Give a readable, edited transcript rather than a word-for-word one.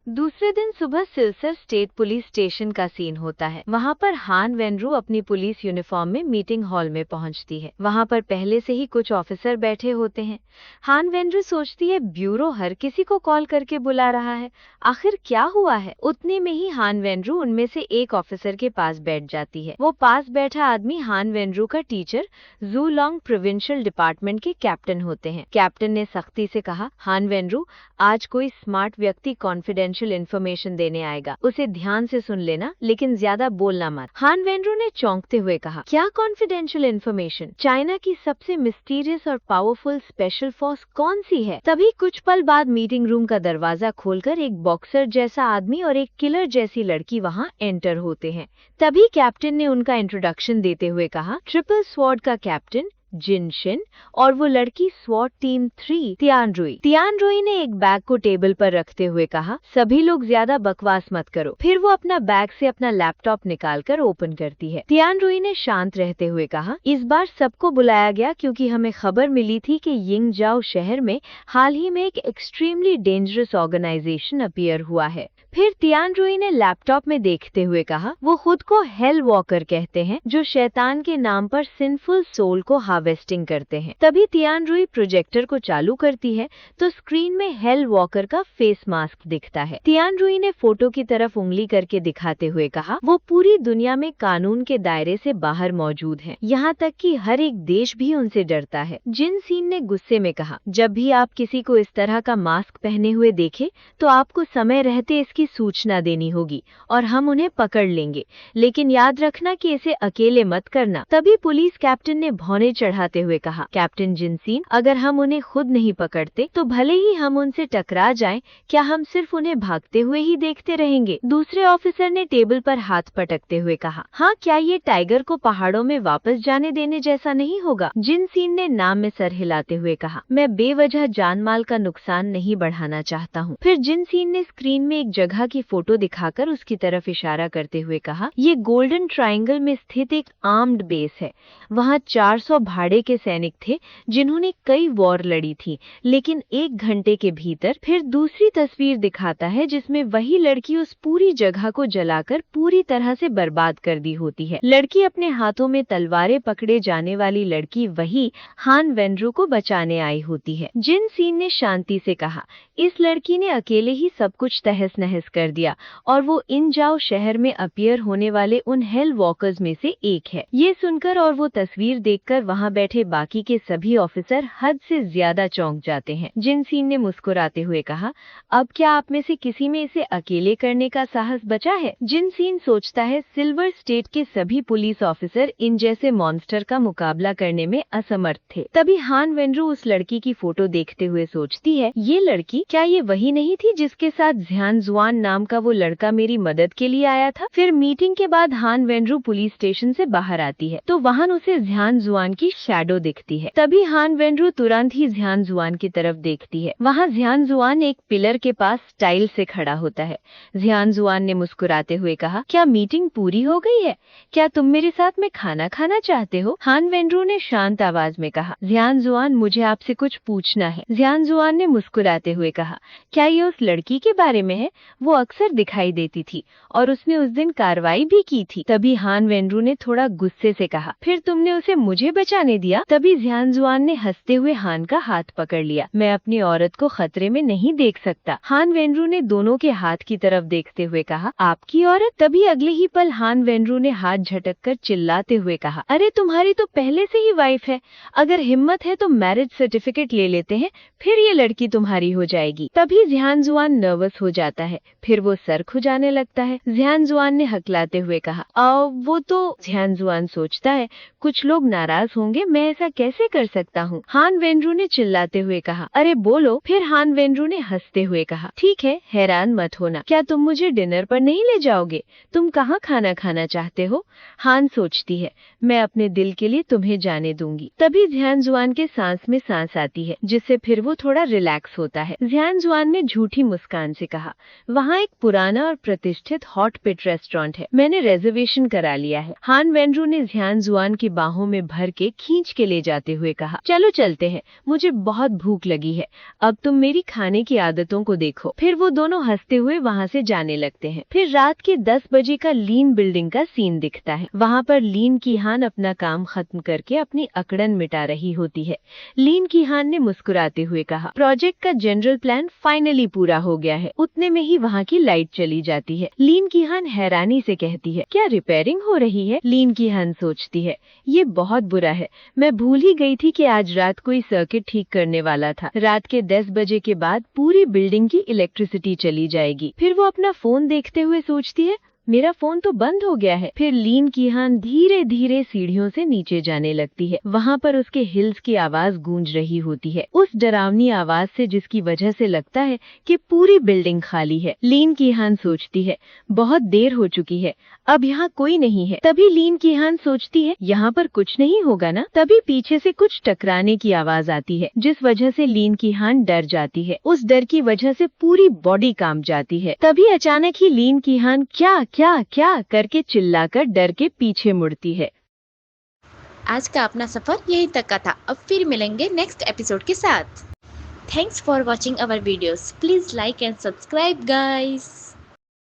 दूसरे दिन सुबह सिलसर स्टेट पुलिस स्टेशन का सीन होता है। वहाँ पर हान वेनरू अपनी पुलिस यूनिफॉर्म में मीटिंग हॉल में पहुँचती है। वहाँ पर पहले से ही कुछ ऑफिसर बैठे होते हैं। हान वेनरू सोचती है ब्यूरो हर किसी को कॉल करके बुला रहा है, आखिर क्या हुआ है। उतने में ही हान वेनरू उनमें से एक ऑफिसर के पास बैठ जाती है। वो पास बैठा आदमी हान वेनरू का टीचर जू लॉन्ग प्रोविंशियल डिपार्टमेंट के कैप्टन होते हैं। कैप्टन ने सख्ती से कहा, हान वेनरू, आज कोई स्मार्ट व्यक्ति कॉन्फिडेंशियल इन्फॉर्मेशन देने आएगा, उसे ध्यान से सुन लेना, लेकिन ज्यादा बोलना मत। हान वेनरू ने चौंकते हुए कहा, क्या कॉन्फिडेंशियल इन्फॉर्मेशन? चाइना की सबसे मिस्टीरियस और पावरफुल स्पेशल फोर्स कौन सी है? तभी कुछ पल बाद मीटिंग रूम का दरवाजा खोलकर एक बॉक्सर जैसा आदमी और एक किलर जैसी लड़की वहाँ एंटर होते हैं। तभी कैप्टन ने उनका इंट्रोडक्शन देते हुए कहा, ट्रिपल स्वॉर्ड का कैप्टन जिन शिन और वो लड़की स्वॉट टीम 3 तियान रुई। तियान रुई ने एक बैग को टेबल पर रखते हुए कहा, सभी लोग ज्यादा बकवास मत करो। फिर वो अपना बैग से अपना लैपटॉप निकालकर ओपन करती है। तियान रुई ने शांत रहते हुए कहा, इस बार सबको बुलाया गया क्योंकि हमें खबर मिली थी कि यिंगजाओ शहर में हाल ही में एक एक्सट्रीमली डेंजरस ऑर्गेनाइजेशन अपीयर हुआ है। फिर तियान रुई ने लैपटॉप में देखते हुए कहा, वो खुद को हेल वॉकर कहते हैं, जो शैतान के नाम पर सिंफुल सोल को हार्वेस्टिंग करते हैं। तभी तियान रुई प्रोजेक्टर को चालू करती है तो स्क्रीन में हेल वॉकर का फेस मास्क दिखता है। तियान रुई ने फोटो की तरफ उंगली करके दिखाते हुए कहा, वो पूरी दुनिया में कानून के दायरे से बाहर मौजूद हैं, यहाँ तक कि हर एक देश भी उनसे डरता है। जिन सीन ने गुस्से में कहा, जब भी आप किसी को इस तरह का मास्क पहने हुए देखे तो आपको समय रहते इसकी सूचना देनी होगी और हम उन्हें पकड़ लेंगे, लेकिन याद रखना कि इसे अकेले मत करना। तभी पुलिस कैप्टन ने भौने चढ़ाते हुए कहा, कैप्टन जिनसीन, अगर हम उन्हें खुद नहीं पकड़ते तो भले ही हम उनसे टकरा जाएं, क्या हम सिर्फ उन्हें भागते हुए ही देखते रहेंगे? दूसरे ऑफिसर ने टेबल पर हाथ पटकते हुए कहा, हाँ, क्या ये टाइगर को पहाड़ों में वापस जाने देने जैसा नहीं होगा? जिनसीन ने नाम में सर हिलाते हुए कहा, मैं बेवजह जान माल का नुकसान नहीं बढ़ाना चाहता हूँ। फिर जिनसीन ने स्क्रीन में एक जगह की फोटो दिखाकर उसकी तरफ इशारा करते हुए कहा, ये गोल्डन ट्रायंगल में स्थित एक आर्म्ड बेस है। वहाँ 400 भाड़े के सैनिक थे जिन्होंने कई वॉर लड़ी थी, लेकिन 1 घंटे के भीतर। फिर दूसरी तस्वीर दिखाता है जिसमें वही लड़की उस पूरी जगह को जलाकर पूरी तरह से बर्बाद कर दी होती है। लड़की अपने हाथों में तलवारें पकड़े जाने वाली लड़की वही हान वेनरू को बचाने आई होती है। जिन सीन ने शांति से कहा, इस लड़की ने अकेले ही सब कुछ तहस नहस कर दिया और वो इन जाओ शहर में अपीयर होने वाले उन हेल वॉकर्स में से एक है। ये सुनकर और वो तस्वीर देखकर वहाँ बैठे बाकी के सभी ऑफिसर हद से ज्यादा चौंक जाते हैं। जिन सीन ने मुस्कुराते हुए कहा, अब क्या आप में से किसी में इसे अकेले करने का साहस बचा है? जिन सीन सोचता है सिल्वर स्टेट के सभी पुलिस ऑफिसर इन जैसे मॉन्स्टर का मुकाबला करने में असमर्थ थे। तभी हान वेनरू उस लड़की की फोटो देखते हुए सोचती है, ये लड़की, क्या ये वही नहीं थी जिसके साथ ध्यान जुआन नाम का वो लड़का मेरी मदद के लिए आया था? फिर मीटिंग के बाद हान वेनरू पुलिस स्टेशन से बाहर आती है तो वहाँ उसे ध्यान जुआन की शैडो दिखती है। तभी हान वेनरू तुरंत ही ध्यान जुआन की तरफ देखती है। वहाँ ध्यान जुआन एक पिलर के पास स्टाइल से खड़ा होता है। ध्यान जुआन ने मुस्कुराते हुए कहा, क्या मीटिंग पूरी हो गई है? क्या तुम मेरे साथ में खाना खाना चाहते हो? हान वेनरू ने शांत आवाज में कहा, ध्यान जुआन, मुझे आपसे कुछ पूछना है। ध्यान जुआन ने मुस्कुराते हुए कहा, क्या ये उस लड़की के बारे में है? वो अक्सर दिखाई देती थी और उसने उस दिन कार्रवाई भी की थी। तभी हान वेनरू ने थोड़ा गुस्से से कहा, फिर तुमने उसे मुझे बचाने दिया? तभी ध्यान जुआन ने हंसते हुए हान का हाथ पकड़ लिया। मैं अपनी औरत को खतरे में नहीं देख सकता। हान वेनरू ने दोनों के हाथ की तरफ देखते हुए कहा, आपकी औरत? तभी अगले ही पल हान वेनरू ने हाथ झटककर चिल्लाते हुए कहा, अरे तुम्हारी तो पहले से ही वाइफ है, अगर हिम्मत है तो मैरिज सर्टिफिकेट ले लेते हैं, फिर ये लड़की तुम्हारी हो जाएगी। तभी ध्यान जुआन नर्वस हो जाता है, फिर वो सर खुजाने लगता है। ध्यान जुआन ने हकलाते हुए कहा, वो तो। ध्यान जुआन सोचता है, कुछ लोग नाराज होंगे, मैं ऐसा कैसे कर सकता हूँ? हान वेनरू ने चिल्लाते हुए कहा, अरे बोलो। फिर हान वेनरू ने हंसते हुए कहा, ठीक है, हैरान मत होना, क्या तुम मुझे डिनर पर नहीं ले जाओगे? तुम कहाँ खाना खाना चाहते हो? हान सोचती है, मैं अपने दिल के लिए तुम्हें जाने दूंगी। तभी ध्यान जुआन के सांस में सांस आती है, जिससे फिर वो थोड़ा रिलैक्स होता है। ध्यान जुआन ने झूठी मुस्कान से कहा, वहाँ एक पुराना और प्रतिष्ठित हॉट पिट रेस्टोरेंट है। मैंने रिजर्वेशन करा लिया है। हान वेनरू ने ध्यान जुआन की बाहों में भर के खींच के ले जाते हुए कहा, चलो चलते हैं, मुझे बहुत भूख लगी है। अब तुम मेरी खाने की आदतों को देखो। फिर वो दोनों हंसते हुए वहाँ से जाने लगते हैं। फिर रात के 10 बजे का लीन बिल्डिंग का सीन दिखता है। वहाँ पर लीन की हान अपना काम खत्म करके अपनी अकड़न मिटा रही होती है। लीन की हान ने मुस्कुराते हुए कहा, प्रोजेक्ट का जनरल प्लान फाइनली पूरा हो गया है। उतने में ही वहाँ की लाइट चली जाती है। लीन की हान हैरानी से कहती है, क्या रिपेयरिंग हो रही है? लीन की हान सोचती है, ये बहुत बुरा है, मैं भूल ही गई थी कि आज रात कोई सर्किट ठीक करने वाला था। रात के 10 बजे के बाद पूरी बिल्डिंग की इलेक्ट्रिसिटी चली जाएगी। फिर वो अपना फोन देखते हुए सोचती है, मेरा फोन तो बंद हो गया है। फिर लीन की हान धीरे धीरे सीढ़ियों से नीचे जाने लगती है। वहाँ पर उसके हिल्स की आवाज गूंज रही होती है, उस डरावनी आवाज से जिसकी वजह से लगता है कि पूरी बिल्डिंग खाली है। लीन की हान सोचती है, बहुत देर हो चुकी है, अब यहाँ कोई नहीं है। तभी लीन की हान सोचती है, यहाँ पर कुछ नहीं होगा ना। तभी पीछे से कुछ टकराने की आवाज आती है, जिस वजह से लीन की हान डर जाती है। उस डर की वजह से पूरी बॉडी कांप जाती है। तभी अचानक ही लीन की हान क्या क्या क्या करके चिल्लाकर डर के पीछे मुड़ती है। आज का अपना सफर यहीं तक का था। अब फिर मिलेंगे नेक्स्ट एपिसोड के साथ। Thanks for watching our videos. Please like and subscribe guys.